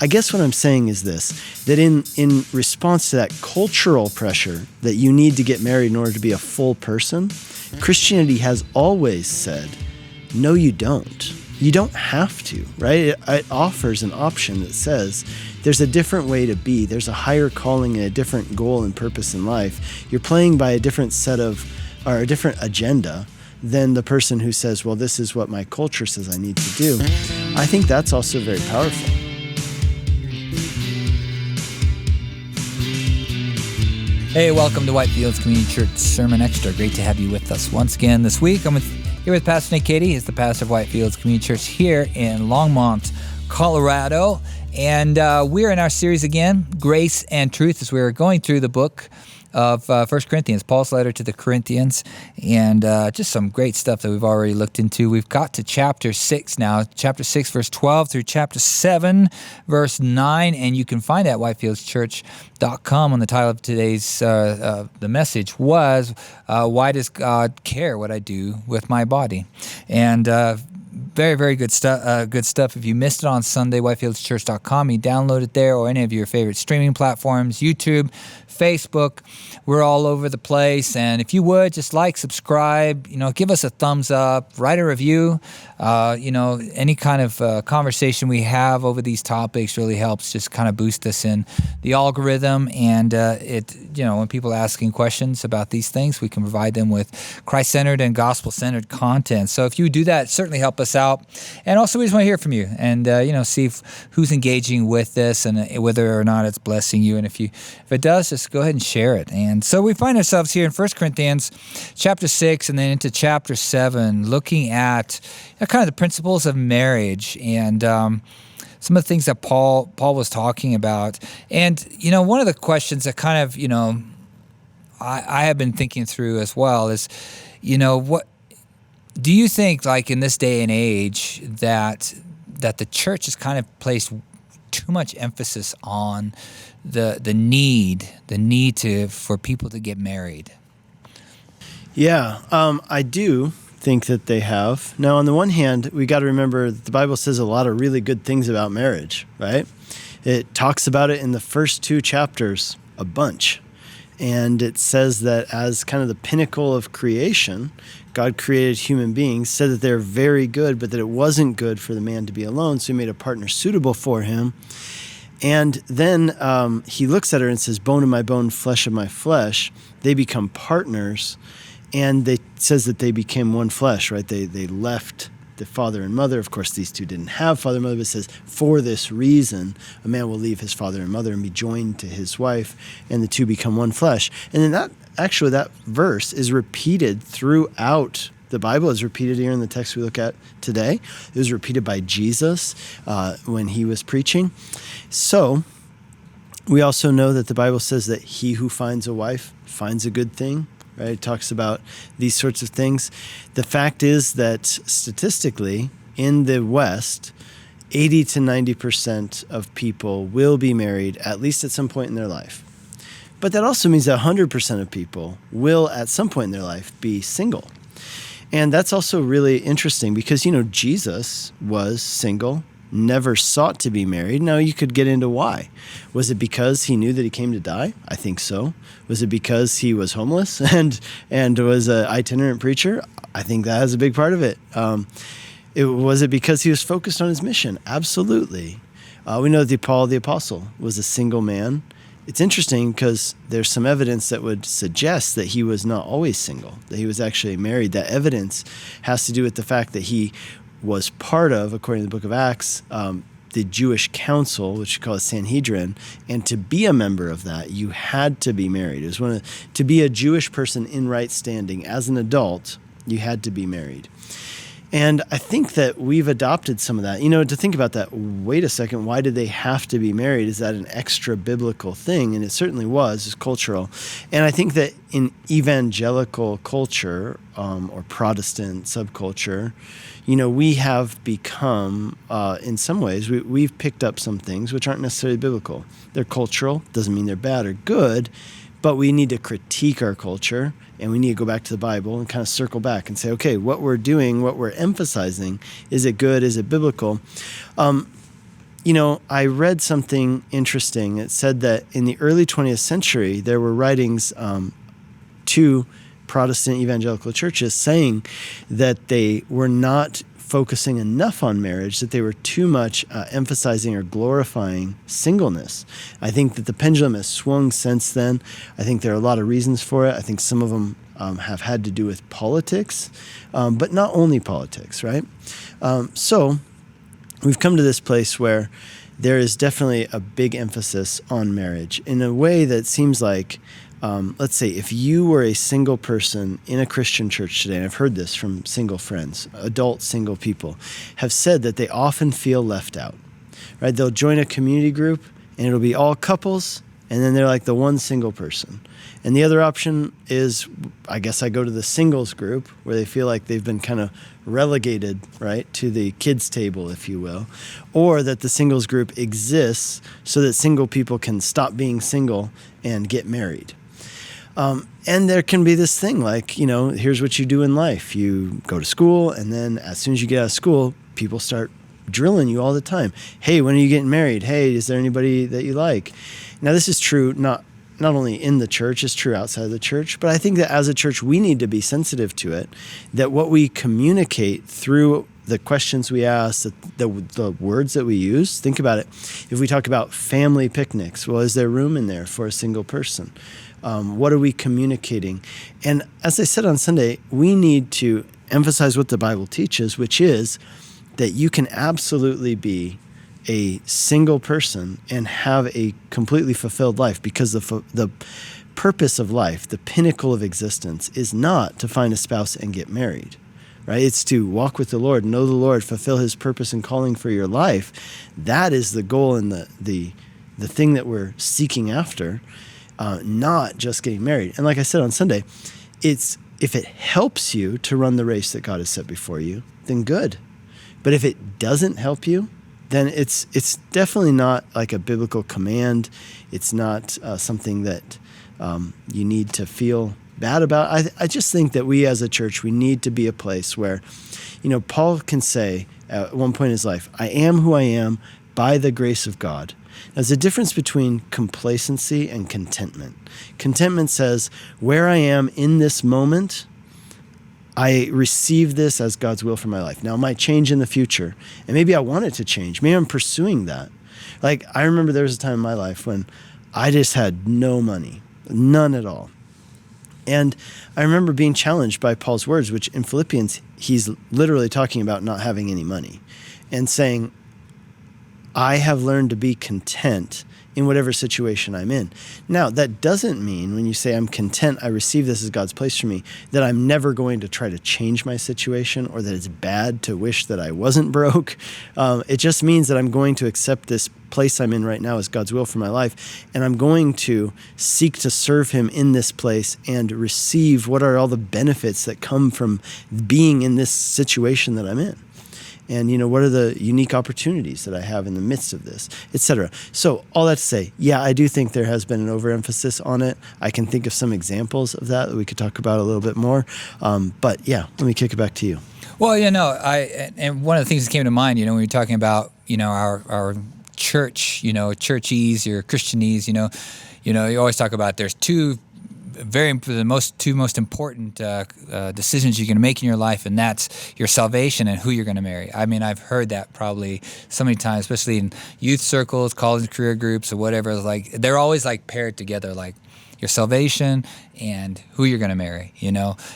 I guess what I'm saying is this, that in response to that cultural pressure that you need to get married in order to be a full person, Christianity has always said, no, you don't. You don't have to, right? It offers an option that says there's a different way to be. There's a higher calling and a different goal and purpose in life. You're playing by a different a different agenda than the person who says, well, this is what my culture says I need to do. I think that's also very powerful. Hey, welcome to Whitefields Community Church Sermon Extra. Great to have you with us once again this week. I'm here with Pastor Cady. He's the pastor of Whitefields Community Church here in Longmont, Colorado. And we're in our series again, Grace and Truth, as we're going through the book of 1 Corinthians, Paul's letter to the Corinthians, and just some great stuff that we've already looked into. We've got to chapter 6 now, chapter 6, verse 12 through chapter 7, verse 9, and you can find it at whitefieldschurch.com. On the title of today's, the message was, Why Does God Care What I Do With My Body? And very, very good stuff. Good stuff. If you missed it on Sunday, whitefieldschurch.com, you download it there, or any of your favorite streaming platforms, YouTube, Facebook. We're all over the place. And if you would, just like, subscribe, give us a thumbs up, write a review. Any kind of conversation we have over these topics really helps just kind of boost us in the algorithm. And when people are asking questions about these things, we can provide them with Christ-centered and gospel-centered content. So if you do that, certainly help us out. And also, we just want to hear from you and, see who's engaging with this and whether or not it's blessing you. And if it does, just go ahead and share it. And so we find ourselves here in 1 Corinthians chapter 6 and then into chapter 7, looking at kind of the principles of marriage and some of the things that Paul was talking about. And, one of the questions that kind of, I have been thinking through as well is, what do you think, like in this day and age, that the church has kind of placed too much emphasis on the need for people to get married? Yeah, I do think that they have. Now, on the one hand, we got to remember that the Bible says a lot of really good things about marriage, right? It talks about it in the first 2 chapters a bunch. And it says that as kind of the pinnacle of creation, God created human beings, said that they're very good, but that it wasn't good for the man to be alone, so he made a partner suitable for him. And then he looks at her and says, bone of my bone, flesh of my flesh. They become partners, and it says that they became one flesh, right? They left the father and mother. Of course, these two didn't have father and mother, but it says, for this reason, a man will leave his father and mother and be joined to his wife, and the two become one flesh. And then that verse is repeated throughout the Bible. Is repeated here in the text we look at today. It was repeated by Jesus when he was preaching. So we also know that the Bible says that he who finds a wife finds a good thing. Right? It talks about these sorts of things. The fact is that statistically, in the West, 80 to 90% of people will be married at least at some point in their life. But that also means that 100% of people will at some point in their life be single. And that's also really interesting because, Jesus was single, never sought to be married. Now, you could get into why. Was it because he knew that he came to die? I think so. Was it because he was homeless and was an itinerant preacher? I think that has a big part of it. Was it because he was focused on his mission? Absolutely. We know that Paul the Apostle was a single man. It's interesting because there's some evidence that would suggest that he was not always single, that he was actually married. That evidence has to do with the fact that he was part of, according to the book of Acts, the Jewish council, which you call a Sanhedrin, and to be a member of that, you had to be married. It was to be a Jewish person in right standing as an adult, you had to be married. And I think that we've adopted some of that. To think about that, wait a second, why did they have to be married? Is that an extra biblical thing? And it certainly was, it's cultural. And I think that in evangelical culture or Protestant subculture, we have become, in some ways, we've picked up some things which aren't necessarily biblical. They're cultural, doesn't mean they're bad or good, but we need to critique our culture, and we need to go back to the Bible and kind of circle back and say, okay, what we're doing, what we're emphasizing, is it good, is it biblical? I read something interesting. It said that in the early 20th century, there were writings to Protestant evangelical churches saying that they were not focusing enough on marriage, that they were too much emphasizing or glorifying singleness. I think that the pendulum has swung since then. I think there are a lot of reasons for it. I think some of them have had to do with politics, but not only politics, right? So we've come to this place where there is definitely a big emphasis on marriage in a way that seems like, let's say, if you were a single person in a Christian church today, and I've heard this from single friends, adult single people, have said that they often feel left out, right? They'll join a community group, and it'll be all couples, and then they're like the one single person. And the other option is, I guess I go to the singles group, where they feel like they've been kind of relegated, right, to the kids' table, if you will, or that the singles group exists so that single people can stop being single and get married. And there can be this thing like, here's what you do in life. You go to school, and then as soon as you get out of school, people start drilling you all the time. Hey, when are you getting married? Hey, is there anybody that you like? Now, this is true not only in the church, it's true outside of the church, but I think that as a church, we need to be sensitive to it, that what we communicate through the questions we ask, the words that we use. Think about it. If we talk about family picnics, well, is there room in there for a single person? What are we communicating? And as I said on Sunday, we need to emphasize what the Bible teaches, which is that you can absolutely be a single person and have a completely fulfilled life, because the purpose of life, the pinnacle of existence, is not to find a spouse and get married, right? It's to walk with the Lord, know the Lord, fulfill his purpose and calling for your life. That is the goal and the thing that we're seeking after, not just getting married. And like I said on Sunday, if it helps you to run the race that God has set before you, then good. But if it doesn't help you, then it's definitely not like a biblical command. It's not something that you need to feel bad about. I just think that we as a church, we need to be a place where, Paul can say at one point in his life, I am who I am by the grace of God. There's a difference between complacency and contentment. Contentment says, where I am in this moment, I receive this as God's will for my life. Now, it might change in the future, and maybe I want it to change. Maybe I'm pursuing that. Like, I remember there was a time in my life when I just had no money, none at all. And I remember being challenged by Paul's words, which in Philippians, he's literally talking about not having any money and saying, I have learned to be content in whatever situation I'm in. Now, that doesn't mean when you say I'm content, I receive this as God's place for me, that I'm never going to try to change my situation or that it's bad to wish that I wasn't broke. It just means that I'm going to accept this place I'm in right now as God's will for my life, and I'm going to seek to serve him in this place and receive what are all the benefits that come from being in this situation that I'm in. And, what are the unique opportunities that I have in the midst of this, et cetera. So all that to say, yeah, I do think there has been an overemphasis on it. I can think of some examples of that we could talk about a little bit more. But yeah, let me kick it back to you. Well, and one of the things that came to mind, when you're talking about, our church, churchies or Christianese, you always talk about there's two most important decisions you're going to make in your life, and that's your salvation and who you're going to marry. I mean, I've heard that probably so many times, especially in youth circles, college career groups, or whatever. Like, they're always like paired together, like your salvation and who you're going to marry.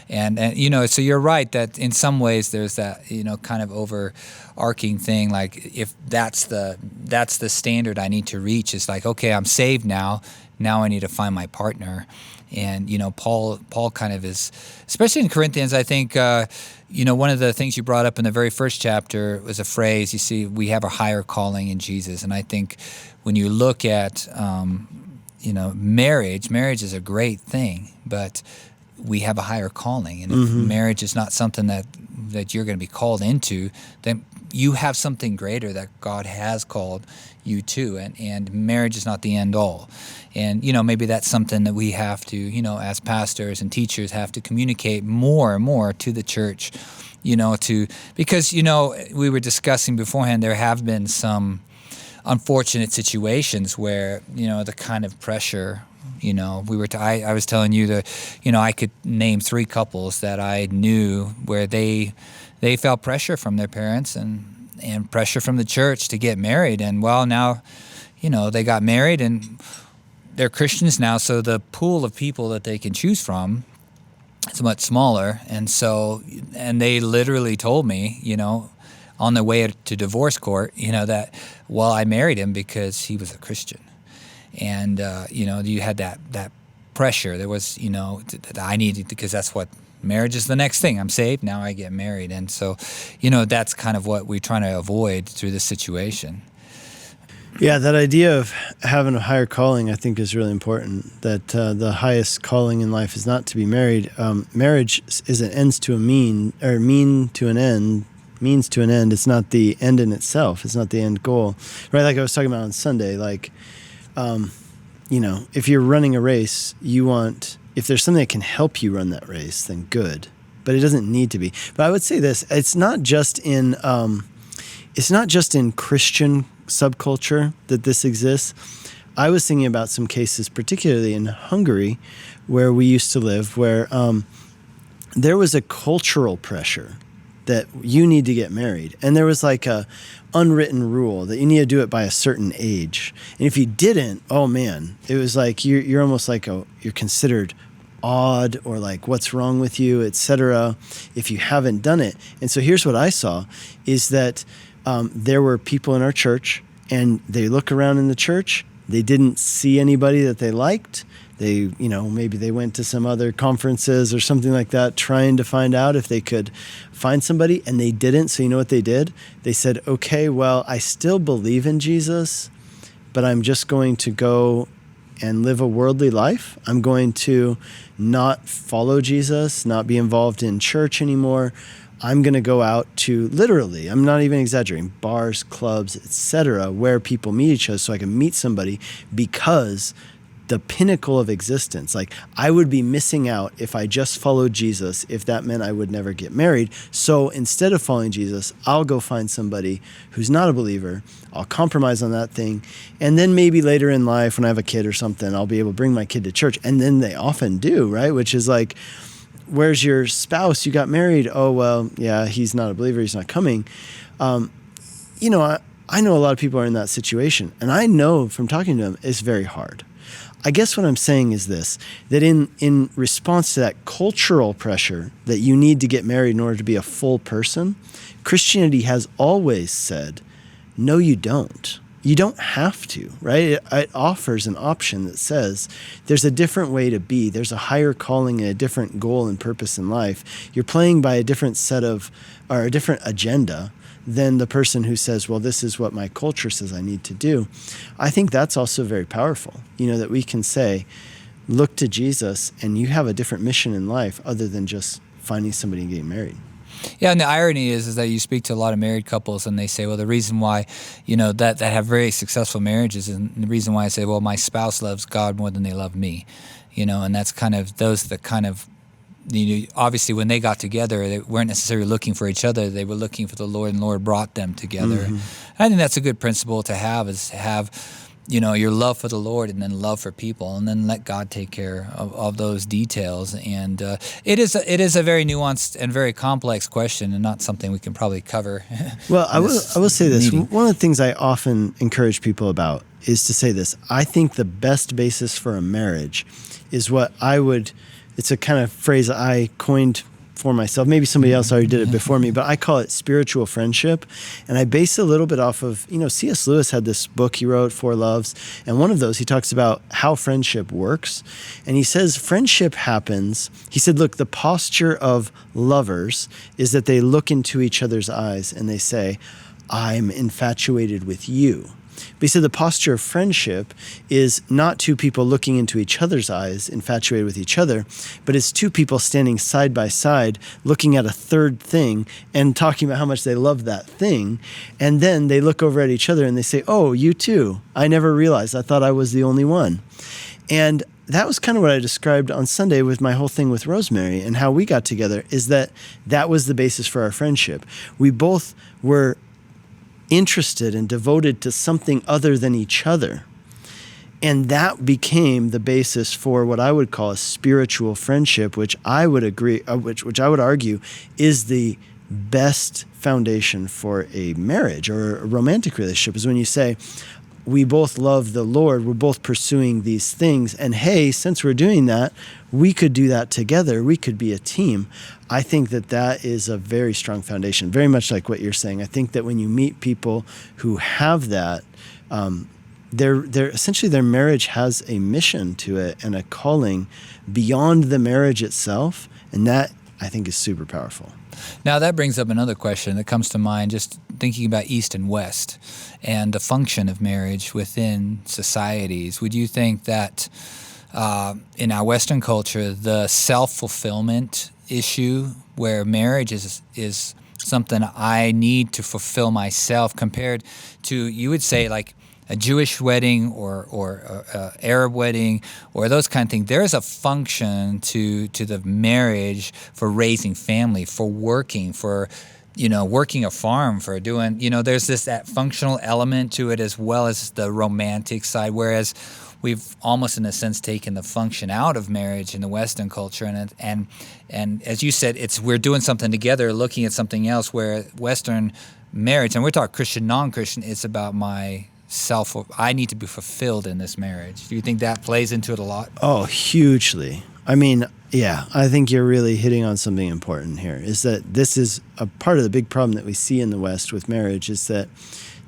And so you're right that in some ways there's that kind of overarching thing. Like, if that's the standard I need to reach, is like, okay, I'm saved now. Now I need to find my partner. And, Paul kind of is, especially in Corinthians, I think, one of the things you brought up in the very first chapter was a phrase, you see, we have a higher calling in Jesus. And I think when you look at, marriage is a great thing, but we have a higher calling. And if marriage is not something that you're going to be called into, then you have something greater that God has called you to, and marriage is not the end all. And, maybe that's something that we have to, as pastors and teachers, have to communicate more and more to the church, because, we were discussing beforehand, there have been some unfortunate situations where, the kind of pressure, I was telling you that, I could name 3 couples that I knew where they felt pressure from their parents and pressure from the church to get married. And now, they got married and they're Christians now, so the pool of people that they can choose from is much smaller. And they literally told me, on their way to divorce court, that, I married him because he was a Christian. And, you had that pressure. There was, that I needed, because that's what marriage is. The next thing. I'm saved, now I get married. And so, that's kind of what we're trying to avoid through this situation. Yeah, that idea of having a higher calling, I think, is really important. That the highest calling in life is not to be married. Marriage is an ends to a mean, or mean to an end, means to an end. It's not the end in itself. It's not the end goal, right? Like I was talking about on Sunday. Like, if you're running a race, if there's something that can help you run that race, then good. But it doesn't need to be. But I would say this: it's not just in Christian subculture that this exists. I was thinking about some cases, particularly in Hungary, where we used to live, where there was a cultural pressure that you need to get married. And there was like a unwritten rule that you need to do it by a certain age. And if you didn't, oh man, it was like you're almost like you're considered odd, or like what's wrong with you, etc., if you haven't done it. And so here's what I saw is that there were people in our church, and they look around in the church, they didn't see anybody that they liked. They, maybe they went to some other conferences or something like that, trying to find out if they could find somebody, and they didn't. So you know what they did? They said, okay, well, I still believe in Jesus, but I'm just going to go and live a worldly life. I'm going to not follow Jesus, not be involved in church anymore. I'm going to go out to, literally, I'm not even exaggerating, bars, clubs, etc., where people meet each other, so I can meet somebody, because the pinnacle of existence, like I would be missing out if I just followed Jesus, if that meant I would never get married. So instead of following Jesus, I'll go find somebody who's not a believer. I'll compromise on that thing. And then maybe later in life, when I have a kid or something, I'll be able to bring my kid to church. And then they often do, right? Which is like, where's your spouse? You got married. Oh, well, yeah, he's not a believer. He's not coming. I know a lot of people are in that situation. And I know from talking to them, it's very hard. I guess what I'm saying is this, that in response to that cultural pressure that you need to get married in order to be a full person, Christianity has always said, no, you don't. You don't have to, right? It offers an option that says there's a different way to be. There's a higher calling and a different goal and purpose in life. You're playing by a different a different agenda than the person who says, well, this is what my culture says I need to do. I think that's also very powerful, that we can say, look to Jesus and you have a different mission in life other than just finding somebody and getting married. Yeah, and the irony is that you speak to a lot of married couples and they say, well, the reason why, that have very successful marriages, and the reason why I say, well, my spouse loves God more than they love me, and that's kind of, obviously when they got together, they weren't necessarily looking for each other. They were looking for the Lord, and the Lord brought them together. Mm-hmm. I think that's a good principle to have, is to have, your love for the Lord and then love for people, and then let God take care of those details. And it is a very nuanced and very complex question, and not something we can probably cover. Well, I will say this. Meeting. One of the things I often encourage people about is to say this. I think the best basis for a marriage is it's a kind of phrase I coined for myself. Maybe somebody else already did it before me, but I call it spiritual friendship. And I base it a little bit off of, C.S. Lewis had this book he wrote, Four Loves. And one of those, he talks about how friendship works. And he says friendship happens. He said, look, the posture of lovers is that they look into each other's eyes and they say, I'm infatuated with you. But he said the posture of friendship is not two people looking into each other's eyes, infatuated with each other, but it's two people standing side by side, looking at a third thing and talking about how much they love that thing. And then they look over at each other and they say, oh, you too. I never realized. I thought I was the only one. And that was kind of what I described on Sunday with my whole thing with Rosemary and how we got together, is that was the basis for our friendship. We both were interested and devoted to something other than each other. And that became the basis for what I would call a spiritual friendship, which I would which I would argue is the best foundation for a marriage or a romantic relationship, is when you say, we both love the Lord, we're both pursuing these things, and hey, since we're doing that, we could do that together, we could be a team. I think that is a very strong foundation, very much like what you're saying. I think that when you meet people who have that, they're essentially, their marriage has a mission to it and a calling beyond the marriage itself, and that, I think, is super powerful. Now that brings up another question that comes to mind, just thinking about East and West and the function of marriage within societies. Would you think that in our Western culture, the self-fulfillment issue, where marriage is something I need to fulfill myself, compared to, you would say, like a Jewish wedding or Arab wedding or those kind of things, there is a function to the marriage for raising family, for working, for working a farm, for doing, there's that functional element to it as well as the romantic side, whereas we've almost in a sense taken the function out of marriage in the Western culture, and as you said, we're doing something together, looking at something else, where Western marriage, and we're talking Christian, non-Christian, it's about I need to be fulfilled in this marriage. Do you think that plays into it a lot? Oh, hugely. I mean, yeah, I think you're really hitting on something important here, is that this is a part of the big problem that we see in the West with marriage, is that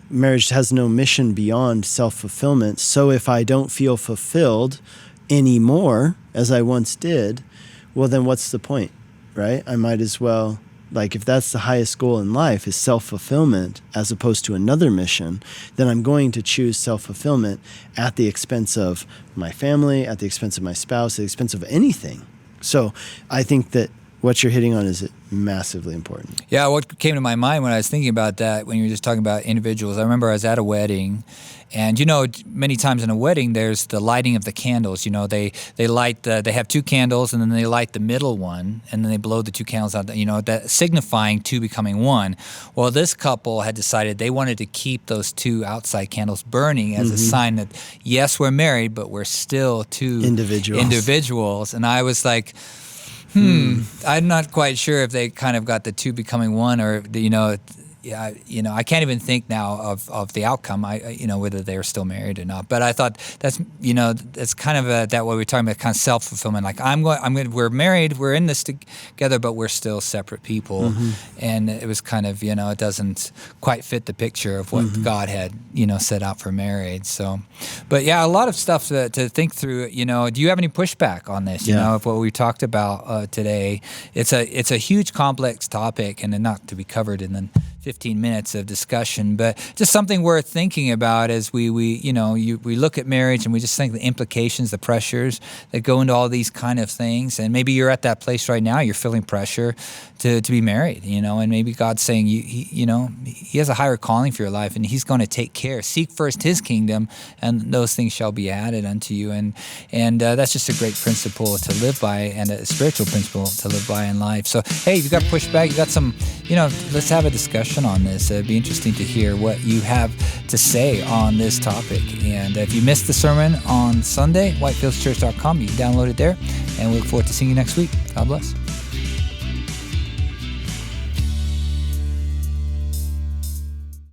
marriage has no mission beyond self-fulfillment. So if I don't feel fulfilled anymore as I once did, well, then what's the point, right? I might as well, like, if that's the highest goal in life is self-fulfillment as opposed to another mission, then I'm going to choose self-fulfillment at the expense of my family, at the expense of my spouse, at the expense of anything. So I think that what you're hitting on is massively important. Yeah, what came to my mind when I was thinking about that, when you were just talking about individuals, I remember I was at a wedding, and many times in a wedding there's the lighting of the candles. They light they have two candles, and then they light the middle one, and then they blow the two candles out, that signifying two becoming one. Well, this couple had decided they wanted to keep those two outside candles burning as a sign that, yes, we're married, but we're still two individuals. And I was like, I'm not quite sure if they kind of got the two becoming one, or I can't even think now of the outcome. Whether they were still married or not. But I thought that's kind of that what we're talking about, kind of self-fulfillment. Like we're married, we're in this together, but we're still separate people. And it was kind of it doesn't quite fit the picture of what God had set out for marriage. So, but yeah, a lot of stuff to think through. Do you have any pushback on this? Of what we talked about today? It's a huge, complex topic, and not to be covered in the 15 minutes of discussion, but just something worth thinking about as we look at marriage, and we just think the implications, the pressures that go into all these kind of things. And maybe you're at that place right now, you're feeling pressure to be married, and maybe God's saying he has a higher calling for your life, and he's going to take care. Seek first his kingdom, and those things shall be added unto you. And that's just a great principle to live by, and a spiritual principle to live by in life. So, hey, you got pushback, you got some, let's have a discussion on this. It'd be interesting to hear what you have to say on this topic. And if you missed the sermon on Sunday, whitefieldschurch.com, you can download it there. And we look forward to seeing you next week. God bless.